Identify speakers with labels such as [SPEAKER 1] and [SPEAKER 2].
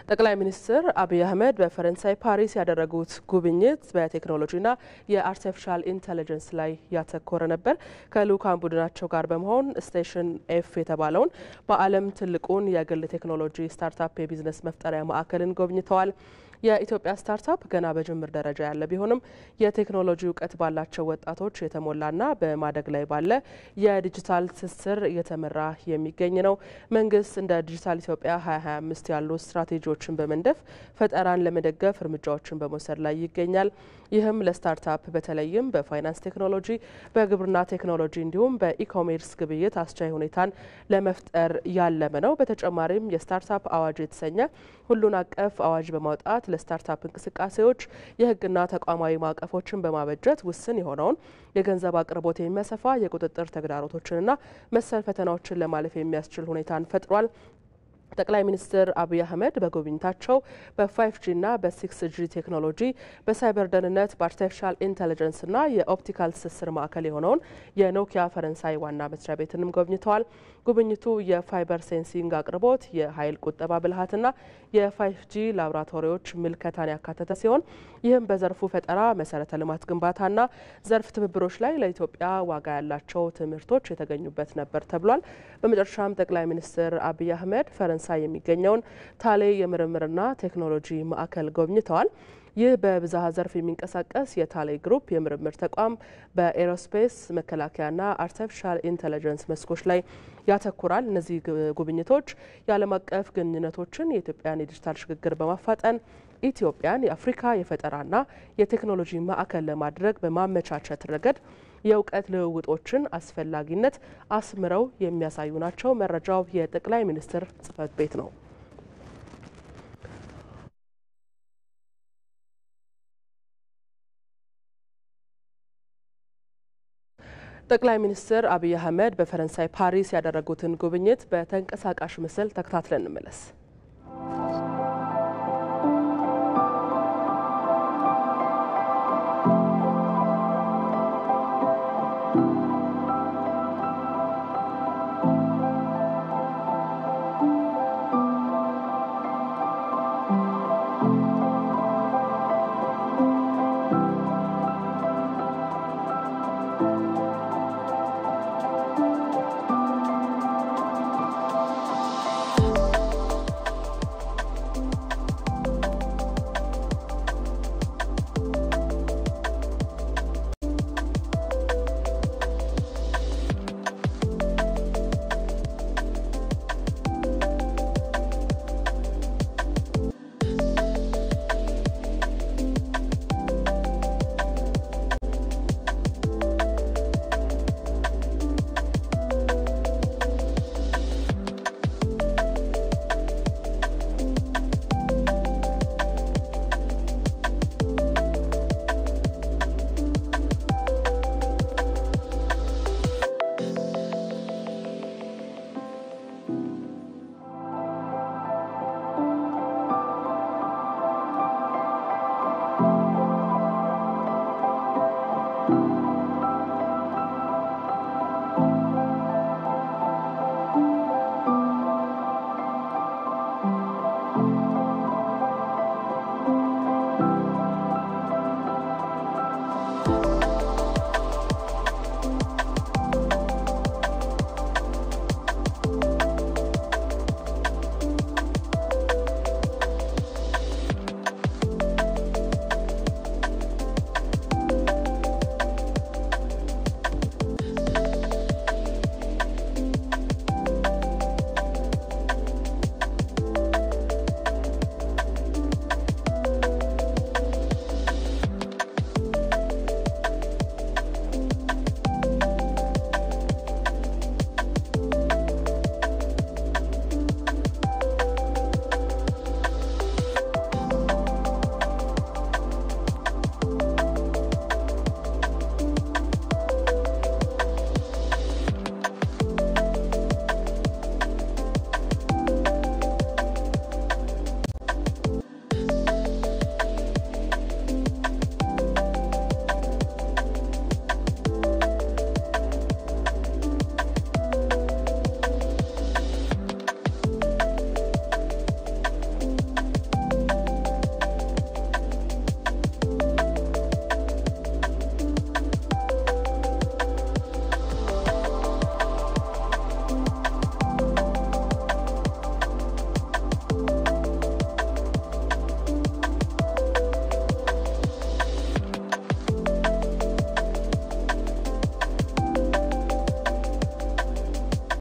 [SPEAKER 1] ጠቅላይ ሚኒስትር አብይ አህመድ በፈረንሳይ ፓሪስ ያደረጉት ጉብኝት በቴክኖሎጂና የአርቲፊሻል ኢንተለጀንስ ላይ ያተኮረ ነበር። ከልኡካን ቡድናቸው ጋር በመሆን ስቴሽን ኤፍ የተባለውን በዓለም ትልቁን የግል ቴክኖሎጂ ስታርታፕ የቢዝነስ መፍጠሪያ ማዕከልን ጎብኝተዋል። የኢትዮጵያ ስታርታፕ ገና በጅምር ደረጃ ያለ ቢሆንም የቴክኖሎጂ እውቀት ባላቸው ወጣቶች የተሞላና በማደግ ላይ ባለ የዲጂታል ትስስር እየተመራ የሚገኝ ነው። መንግስት እንደ ዲጂታል ኢትዮጵያ 2025 ያሉ ስትራቴጂዎችን በመንደፍ ፈጠራን ለመደገፍ እርምጃዎችን በመውሰድ ላይ ይገኛል። ይህም ለስታርታፕ በተለይም በፋይናንስ ቴክኖሎጂ፣ በግብርና ቴክኖሎጂ እንዲሁም በኢኮሜርስ ግብይት አስቻይ ሁኔታን ለመፍጠር ያለመ ነው። በተጨማሪም የስታርታፕ አዋጅ የተሰኘ ሁሉን አቀፍ አዋጅ በማውጣት ለስታርታፕ እንቅስቃሴዎች የህግና ተቋማዊ ማዕቀፎችን በማበጀት ውስን የሆነውን የገንዘብ አቅርቦት የሚያሰፋ የቁጥጥር ተግዳሮቶችንና መሰል ፈተናዎችን ለማለፍ የሚያስችል ሁኔታን ፈጥሯል። ጠቅላይ ሚኒስትር አብይ አህመድ በጉብኝታቸው በ5Gና በ6G ቴክኖሎጂ፣ በሳይበር ደህንነት፣ በአርቲፊሻል ኢንተለጀንስና የኦፕቲካል ትስስር ማዕከል የሆነውን የኖኪያ ፈረንሳይ ዋና መስሪያ ቤትንም ጎብኝተዋል። ጉብኝቱ የፋይበር ሴንሲንግ አቅርቦት፣ የኃይል ቁጠባ ብልሃትና የ5G ላቦራቶሪዎች ምልከታን ያካተተ ሲሆን ይህም በዘርፉ ፈጠራ፣ መሰረተ ልማት ግንባታና ዘርፍ ትብብሮች ላይ ለኢትዮጵያ ዋጋ ያላቸው ትምህርቶች የተገኙበት ነበር ተብሏል። በመጨረሻም ጠቅላይ ሚኒስትር አብይ አህመድ ፈረንሳይ የሚገኘውን ታሌ የምርምርና ቴክኖሎጂ ማዕከል ጎብኝተዋል። ይህ በብዝሃ ዘርፍ የሚንቀሳቀስ የታሌ ግሩፕ የምርምር ተቋም በኤሮስፔስ፣ መከላከያና አርቲፊሻል ኢንተለጀንስ መስኮች ላይ ያተኩራል። እነዚህ ጉብኝቶች የዓለም አቀፍ ግንኙነቶችን የኢትዮጵያን የዲጂታል ሽግግር በማፋጠን ኢትዮጵያን የአፍሪካ የፈጠራና የቴክኖሎጂ ማዕከል ለማድረግ በማመቻቸት ረገድ የእውቀት ልውውጦችን አስፈላጊነት አስምረው የሚያሳዩ ናቸው። መረጃው የጠቅላይ ሚኒስትር ጽሕፈት ቤት ነው። ጠቅላይ ሚኒስትር አብይ አህመድ በፈረንሳይ ፓሪስ ያደረጉትን ጉብኝት በተንቀሳቃሽ ምስል ተከታትለን እንመለስ።